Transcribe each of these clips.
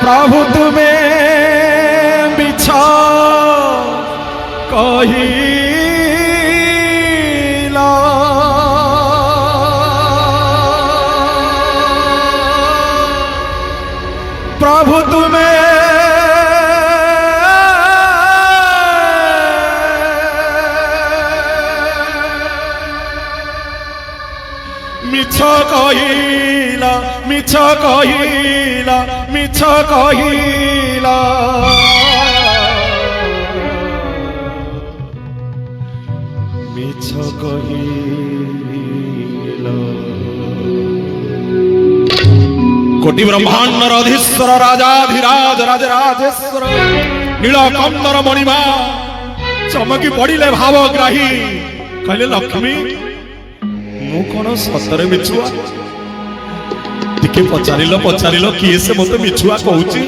प्रभु तुमे मिछ कहिला प्रभु तुमे मिछ कहिला मिछ कहिला मिछ कहिला मिछ कहिला कोटि ब्रह्मांडर अधीश्वर राजाधिराज राजराजेश्वर नीलकंदर मणिमा चमकी पड़िले भावग्राही कहले लक्ष्मी मु कौन सतरे मिछुआ टिके पचारिल पचारिल किए से मते मिछुआ कहूची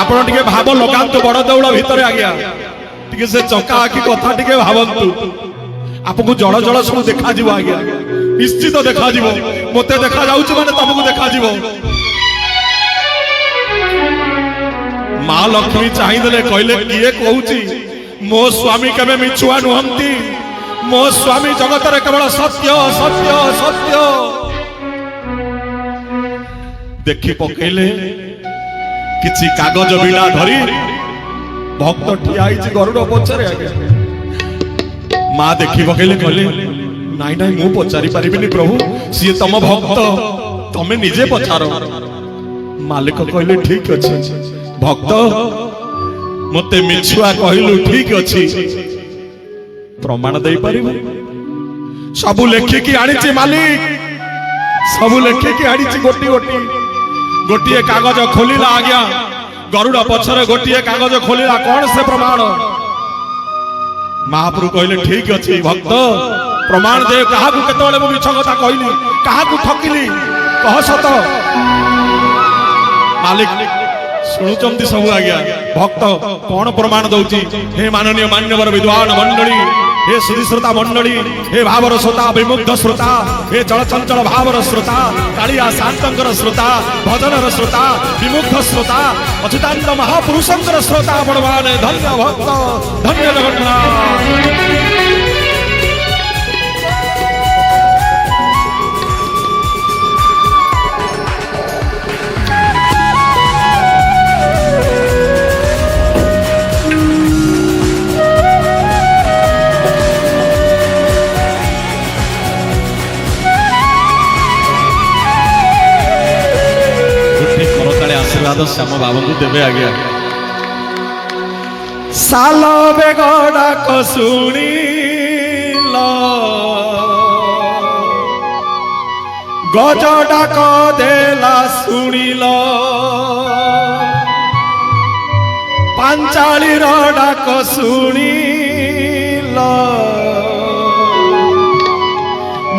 आपण टिके भाव लगांतु बड़ देउळ भितर आज्ञा टिके से चका आखि कथा टिके भावंतु आपको जड़ जड़ सब देखा जीव आज्ञा निश्चित देखा जीव मते देखा जाउछ माने तमको देखा जीव मां लक्ष्मी चाहि देले कहले किए कहूची मो स्वामी केबे मिछुआ नुहंती मो स्वामी जगत रे केवल सत्य सत्य सत्य देखी पकेले किछि कागज बिना धरी भक्त ठिया आइछि गरुड़ पछरे आगे मां देखी पकेले कहले नाइ नाइ मु पचारि परिबिनी प्रभु सिए तम भक्त तमे निजे पछारो मालिक कहले ठीक अछि भक्त मते मिछुआ कहलु ठीक अछि प्रमाण दे पारिबो सबु लेखिकी आनिछि मालिक सबु लेखिकी आनिछि गोटी गोटी गोटिए कागज खोलिला आज्ञा गरुड़ पछरे गोटिए कागज खोलिला कोन से प्रमाण महाप्रभु कहले ठीक अछि भक्त प्रमाण दे काहाकू केतोले मु मिछ कथा कहली काहाकू ठकिली कह सत मालिक शुणुचंती सब आज्ञा भक्त कौन प्रमाण दौची हे माननीय मान्यवर विद्वान मंडली हे सुधी श्रोता मंडली हे भावर श्रोता विमुग्ध श्रोता हे चलचंचल भावर श्रोता कालिया शांतंकर श्रोता भजनर श्रोता विमुग्ध श्रोता अच्युतानंद महापुरुषंकर श्रोता बड़वाने धन्य भक्त धन्य जगन्नाथ श्याम बाबू को देवे आज्ञा साल बेगड़ा को सुनी गज डाक देला शुणिल पांचाली डाक शुणिल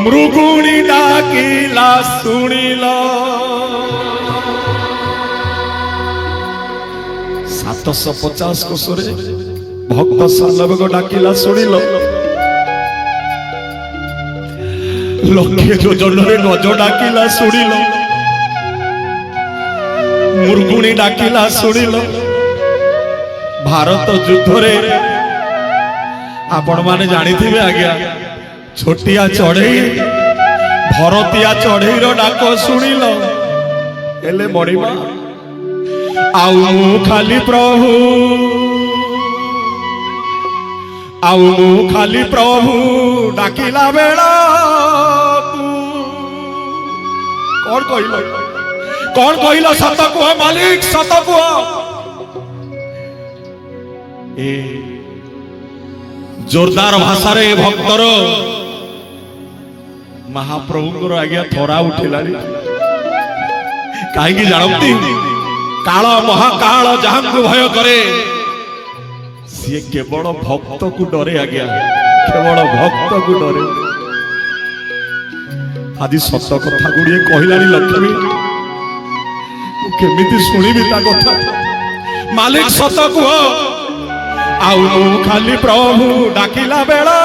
मृगुणी डाकिला शुणिल 750 कोसरे भक्त सालबेग डाकिला शुणिल लक्षे योजन गज डाकिला शुणिल मुर्गुणी डाकिला शुणिल भारत युद्ध रे आपण माने जानिथिबे आज्ञा छोटिया चढ़ई भरतिया चढ़ई रो डाक शुणिल एले मणिमा आउ खाली प्रभु आउ खाली प्रभु डाकिला बेला कौन कहल सत कुह मालिक सत कुह ए जोरदार भाषा रे भक्तर महाप्रभु आज्ञा थोड़ा उठिला कहीं जानती काल महाकाल जहां को भय करे सी केवल भक्त को डरे आज्ञा केवल भक्त को डरे आदि सत कथा गुड़िए कहलानी लक्ष्मी केमिति सुनिबि ता कथा मालिक सत कुह आउ खाली प्रभु डाकिला बेला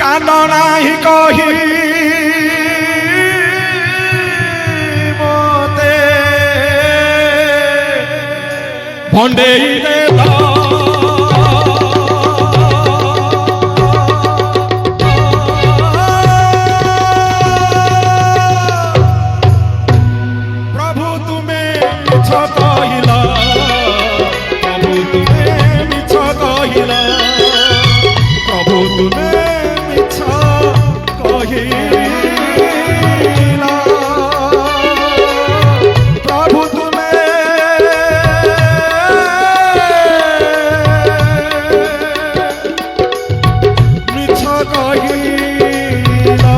कान नाही कही भंडेई देता प्रभु तुम्हें मिछ कहिला प्रभु तुम्हें मिछ कहिला प्रभु तुम्हें मिछ कहिला प्रभु तुम्हें मिछ कहिला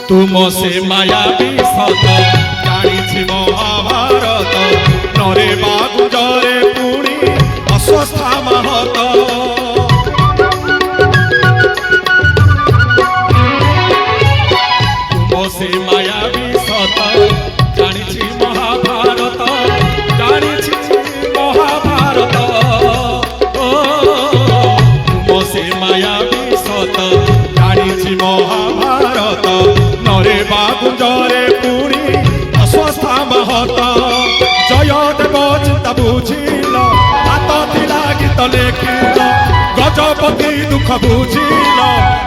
तुम से मायावी सत जानी महाभारत नरे बागुजरे पुणी अस्वस्था महत तुम से मायावी सत जानी महाभारत जानी महाभारत तुम से मायावी सत जानी महाभारत नरे बागुजरे पुणी अस्वस्था महत जय देव चिंता बुझिल हाथ थिला गीत लेखिल गजपति दुख बुझिल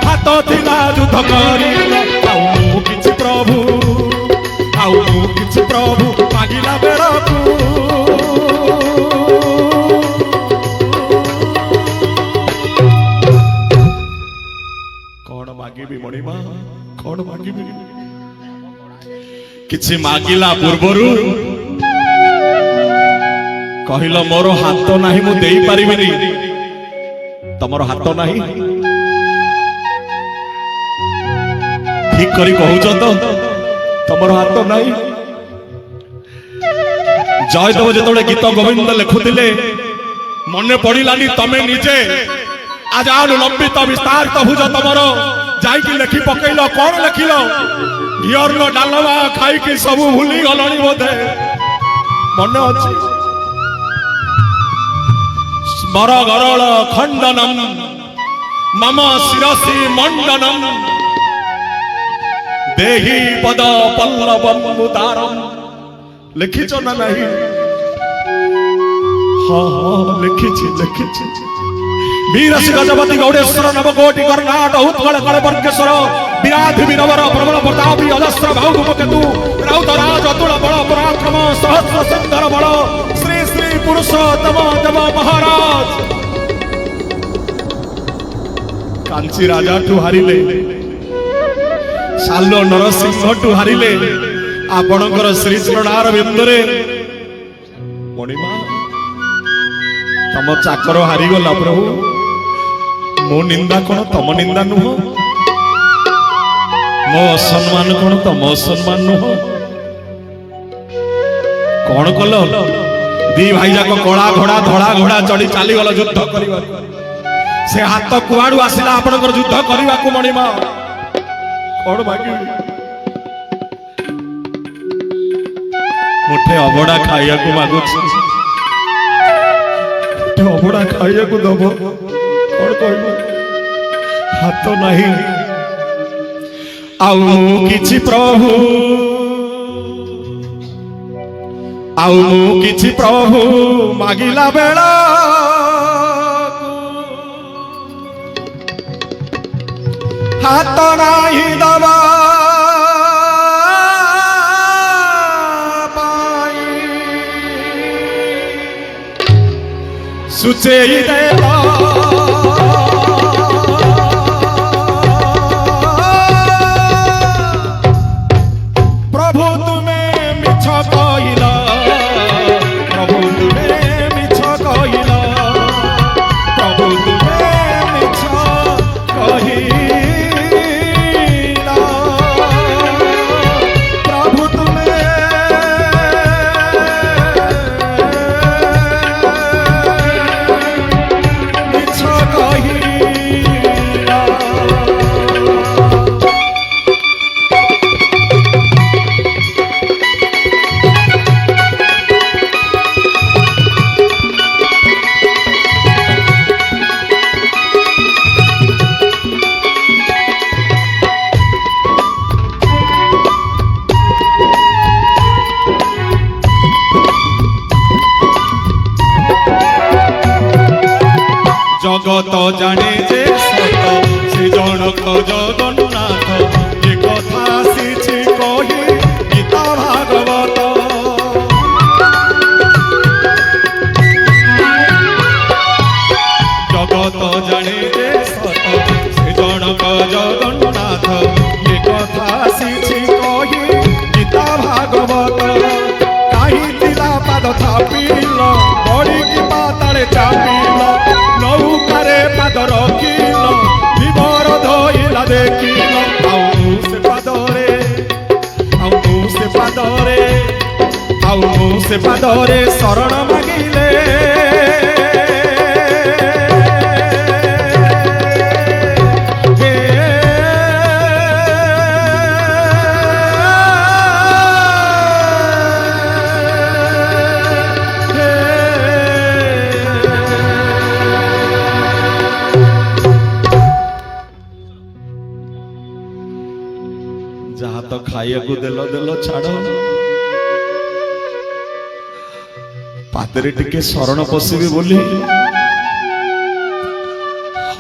हाथ थिला युद्ध करिल आउ किछि प्रभु मागिला बेलकु कौन मागिबी मणिमा कौन मागिबी किछि मागिला पूर्वरु कहिल मोर हाथ नाही मु देई परिबिनी तमर हाथ नाही ठीक करी कहउछ तो तमर हाथ नाही जयदेव जेतोले गीत गोविंद लिखुतिले मने पड़िलानी तमे निजे आज आनु लंबित विस्तार भुज तमर जाइकी लेखि पकईल कौन लिखिल घियर डालमा खाई सब भूली गलनी बोधे मन अच्छी स्मर गरल खंडनम मम शिरसी मंडनम देहि पद पल्लवम उदारम लिखिच ना नहीं हाँ लिखिछि वीरसी गजपति गौडेश्वर नवकोटि कर्णाट उत्कल कल वर्गेश्वर विराधि विरवर प्रबल प्रतापी अजस्र भाउम केतु राउत राज अतुल बल पराक्रम सहस्र सुंदर बल श्री श्री पुरुषोत्तम देव महाराज कांची राजा ठू हारिले सालो नरसिंह ठू हारिले आपणकर श्री चरणार बिंदुरे मणिमा तम चाकर हारिगला प्रभु मो निंदा कौन तम निंदा नुह मो असम्मान कौन तम असम्मान नुह कौन कल दी भाई जाक कला घोड़ा धड़ा घोड़ा चढ़ी चली गल युद्ध करबा से हाथ कुआड़ू आसिला आपनकर युद्ध करबा को मणिमा कौन मागी मुठे अबड़ा खाइया को मागुछ अबड़ा खाइया को दबो कौन कहब हाथ नहीं आउ किछि प्रभु आउ किछि प्रभु मागिला बेला हाथ नहीं दबा सुचेई देता प्रभु तुम्हें मिछ कहिला জগত জানে যে সত সে জনক জগন্নাথ এ কথা আসিছি কহি গীতা ভাগবত জগত জানে যে সত সে জনক জগন্নাথ এ কথা আসিছি কহি গীতা ভাগবত কাহি ଥିଲା পাদ থাপিল বড়িকি পাতালে চাপিল নৌকারে পাদ রখিল বিবর ধইলা দেখিল আউ সে পাদরে শরণ মাগিলে जहा तो खाइया को देलो देलो छाड़ पातरे टिके शरण पशिबी बोली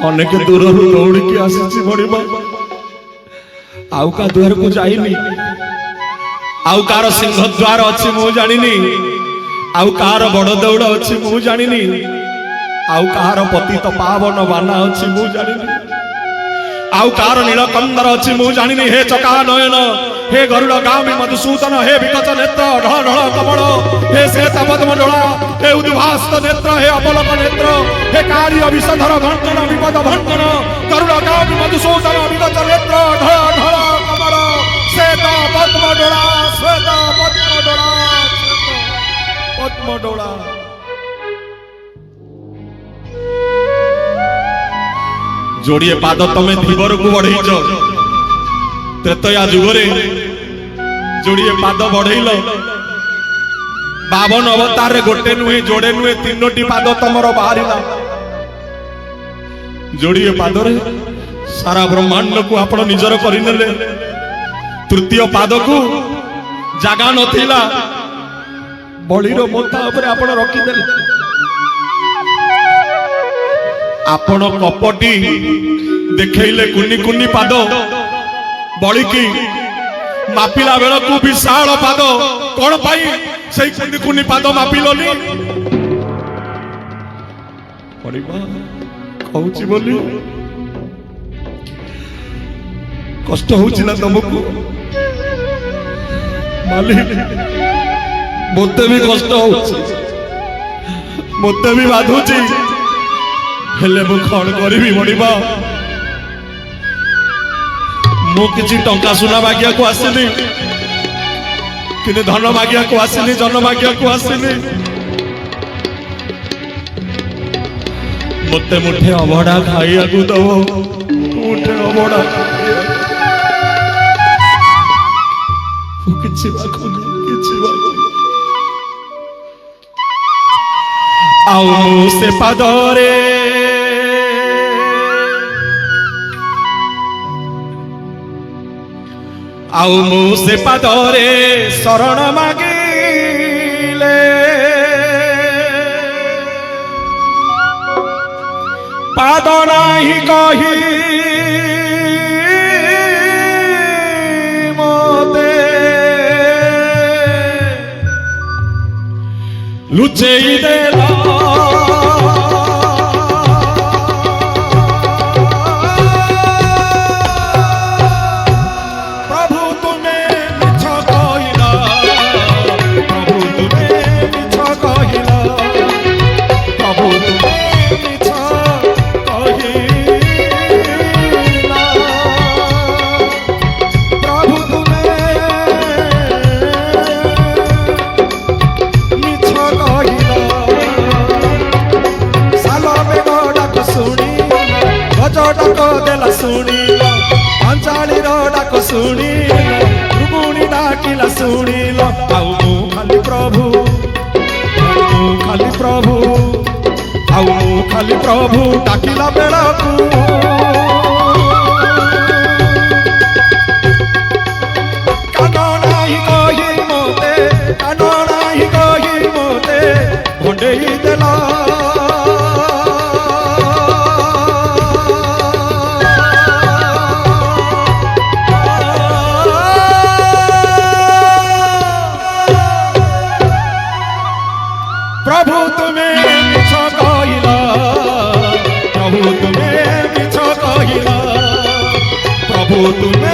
अनेक दूर दौड़ के आसी बड़ीबा आउ का द्वार को जाइनी आउ कार सिंह द्वार अच्छी मु जानिनी आउ कार बड़ दौड़ अच्छी मु जानिनी आउ कार पतित पावन बाना अच्छी मु जानिनी आउ कार नीलकंदर अच्छी मु जानिनी हे चका नयन हे गरुड़ गामी मधुसूदन हे विकच नेत्र ढळ ढळ कमल हे श्वेत पद्मडोला हे उद्भास्त नेत्र हे अपलक नेत्र हे काली विषधर भंजन विपद भंजन गरुड़ गामी मधुसूदन विकच नेत्र ढळ ढळ कमल श्वेत पद्मडोला श्वेत पद्मडोला पद्मडोला जोड़िए पाद तमे धीवर को बढ़ेच त्रेतया जुगरे जोड़िए पाद बढ़ेल 52 अवतार रे गोटे नुहे जोड़े नुहे 3टी पाद तमरो बाहरिला जोड़िए पाद रे सारा ब्रह्मांड को आपण निजर करिनेले तृतीय पाद को जागा नथिला बळीर मोथा ऊपर आपण रखिदेले आपण कपटी देखैले कुनी कुनी पाद बळिकी मापिला बेल को विशाल पाद कोन पाई सेई कुनी कुनी पाद मापिलोनी पड़िबा कहूची बोली कष्ट होची ना तुमको मालिक मोते भी कष्ट होची मोते भी बाधुची हेले मु कौन करी बड़ीबा मु किसी टंका सुना मागिया को आसनी कि धन मागिया को आसनी जन मागिया को आसनी मते मुठे अभड़ा खाइया को दब मुठे अभड़ा आउ से पादरे आउ मु से पादरे शरण मागिले पाद नाही कही मोते लुचेई देला सुनिल अंचाली डाक सुनिल रुगुणी डाकिला सुनिल आउ मु खाली प्रभु आउ मु खाली प्रभु डाकिला बेलाकू कान नाही कही मोते भंडेई देला ତୁମେ